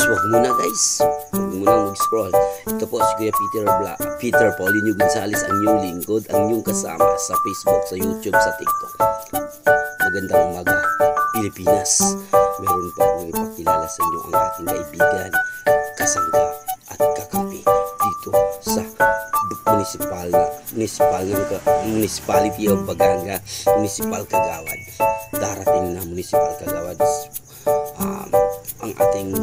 wag muna guys. Wag muna mag-scroll. Ito po si Kuya Peter Paulinho Gonzales, ang inyong lingkod, ang inyong kasama sa Facebook, sa YouTube, sa TikTok. Magandang umaga, Pilipinas. Meron pa akong ipakilala sa inyo ang ating kaibigan, kasangga at kakampi dito sa Municipality of Baganga, Municipal Kagawad. Darating na Municipal Kagawad ang ating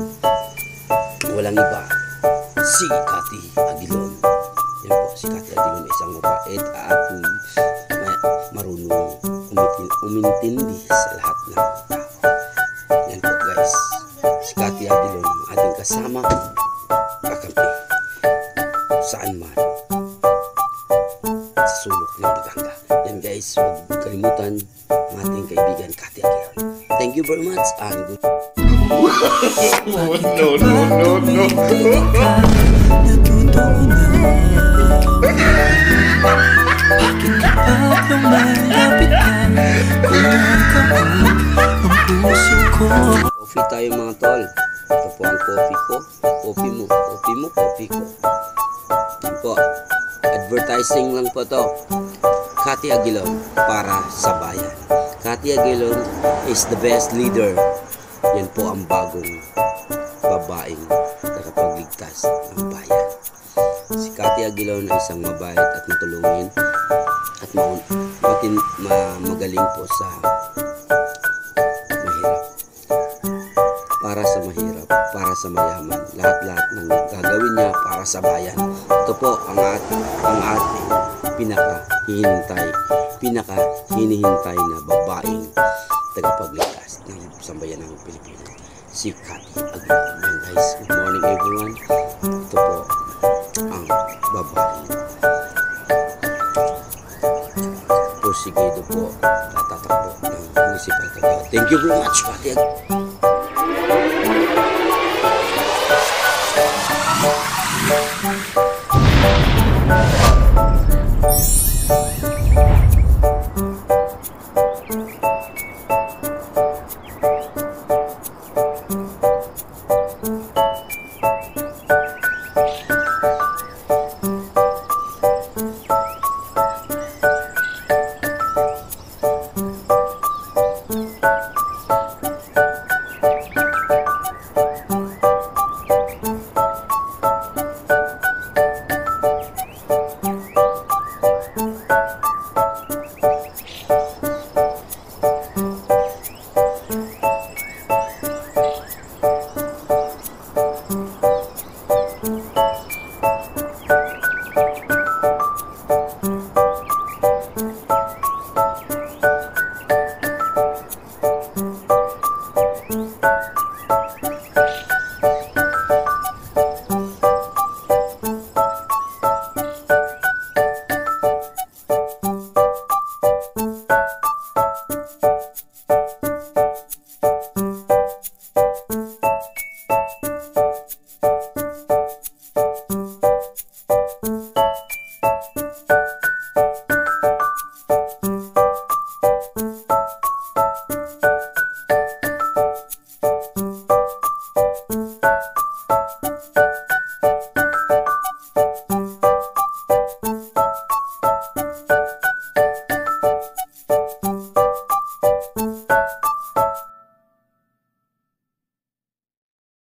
walang iba, si Cathy Aguilon. Yan po, si Cathy Aguilon, isang mabait at marunong umintindi sa lahat ng tao. Yan po guys, si Cathy Aguilon, ang ating kasama, kakampi, saan man, sa sulok ng Baganga. Yan guys, huwag kalimutan ang ating kaibigan Cathy Aguilon. Thank you very much and good. No. Bakit kapag lumalapit ka, kumakabog ang puso ko. Coffee tayo mga tol. Ito po ang coffee ko. Coffee mo, coffee ko. Yan po. Advertising lang po to. Cathy Aguilon para sa bayan. Cathy Aguilon is the best leader. Yan po ang bagong babaeng nakapagligtas ng bayan. Si Cathy Aguilon ay isang mabait at matulungin at magaling po sa mahirap. Para sa mahirap, para sa mayaman, lahat-lahat ng gagawin niya para sa bayan. Ito po ang ating pinaka-hinihintay na babaeng tagapagligtas ng sambayan ng Pilipinas, si Cathy Aguilon. Guys, good morning everyone. Ito po ang babaeng porsigido po, tatatakbo ng Municipal Kagawad. Thank you very much, Cathy Aguilon.